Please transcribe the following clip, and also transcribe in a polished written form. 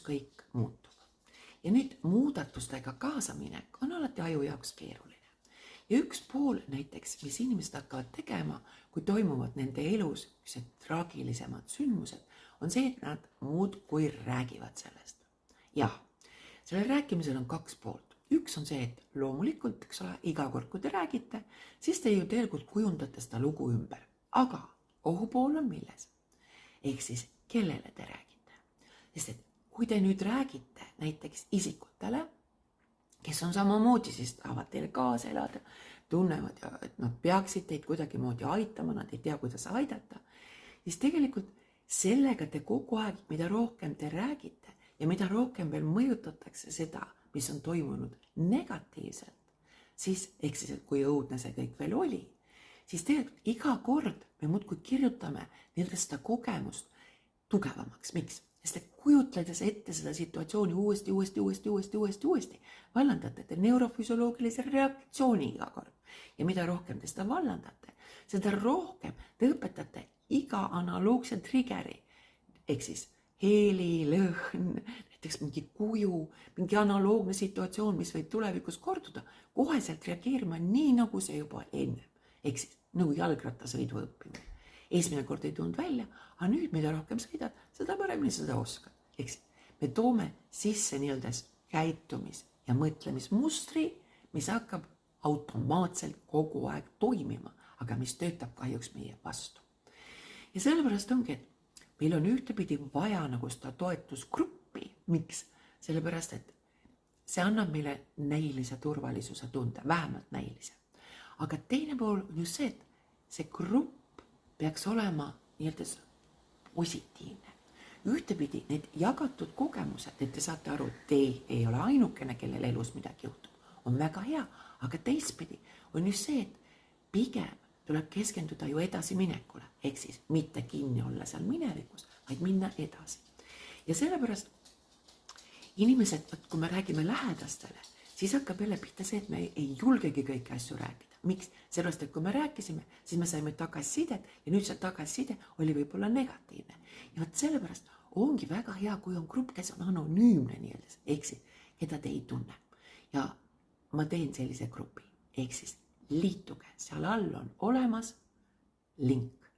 kõik muutub. Ja nüüd muudatustega kaasaminek on alati aju jaoks keeruline. Ja üks pool näiteks, mis inimesed hakkavad tegema, kui toimuvad nende elus traagilisemad sündmused, on see, et nad muudkui räägivad sellest. Jah, sellel rääkimisel on kaks poolt. Üks on see, et loomulikult, eks ole, iga kord, kui te räägite, siis te ju tegelikult kujundate seda lugu ümber. Aga ohupool on milles? Ehk siis, kellele te räägite? Sest et kui te nüüd räägite näiteks isikutele, kes on samamoodi, siis tahavad teile kaasa elada, tunnevad, et nad peaksid teid kuidagimoodi aitama, nad ei tea, kuidas aidata, siis tegelikult sellega te kogu aeg, mida rohkem te räägite ja mida rohkem veel mõjutatakse seda, mis on toimunud negatiivselt, siis, ehk siis, et kui õudne see kõik veel oli, siis tegelikult iga kord me muudkui kirjutame seda kogemust tugevamaks. Miks? Sest et kujutledes ette seda situatsiooni uuesti, vallandate te neurofüsioloogilise reaktsiooni iga kord. Ja mida rohkem te seda vallandate, seda rohkem te õpetate iga analoogse triggeri, ehk siis heeli, lõhn, näiteks mingi kuju, mingi analoogne situatsioon, mis võib tulevikus korduda, koheselt reageerima nii, nagu see juba enne. Ehk siis nagu jalgrattasõidu õppimine. Esimene kord ei tulnud välja, aga nüüd mida rohkem sõidad, seda paremini seda oskad. Ehk me toome sisse käitumis- ja mõtlemismustri, mis hakkab automaatselt kogu aeg toimima, aga mis töötab kahjuks meie vastu. Ja sellepärast ongi, et meil on ühtepidi vaja nagu seda toetusgruppi. Miks? Sellepärast, et see annab meile näilise turvalisuse tunde, vähemalt näilise. Aga teine pool on just see, et see grupp peaks olema positiivne. Ühtepidi need jagatud kogemused, et te saate aru, et te ei ole ainukene, kellel elus midagi juhtub, on väga hea, aga teistpidi on just see, et pigem tuleb keskenduda ju edasiminekule, ehk siis mitte kinni olla seal minevikus, vaid minna edasi. Ja sellepärast inimesed, kui me räägime lähedastele, siis hakkab jälle pihta see, et me ei julgegi kõiki asju rääkida. Miks? Sellepärast, et kui me rääkisime, siis me saime tagasisidet ja nüüd see tagasiside oli võib-olla negatiivne. Ja võt sellepärast ongi väga hea, kui on grupp, kes on anonüümne nii-öelda, ehk siis, keda te ei tunne. Ja ma teen sellise grupi, ehk siis liituge, seal all on olemas link.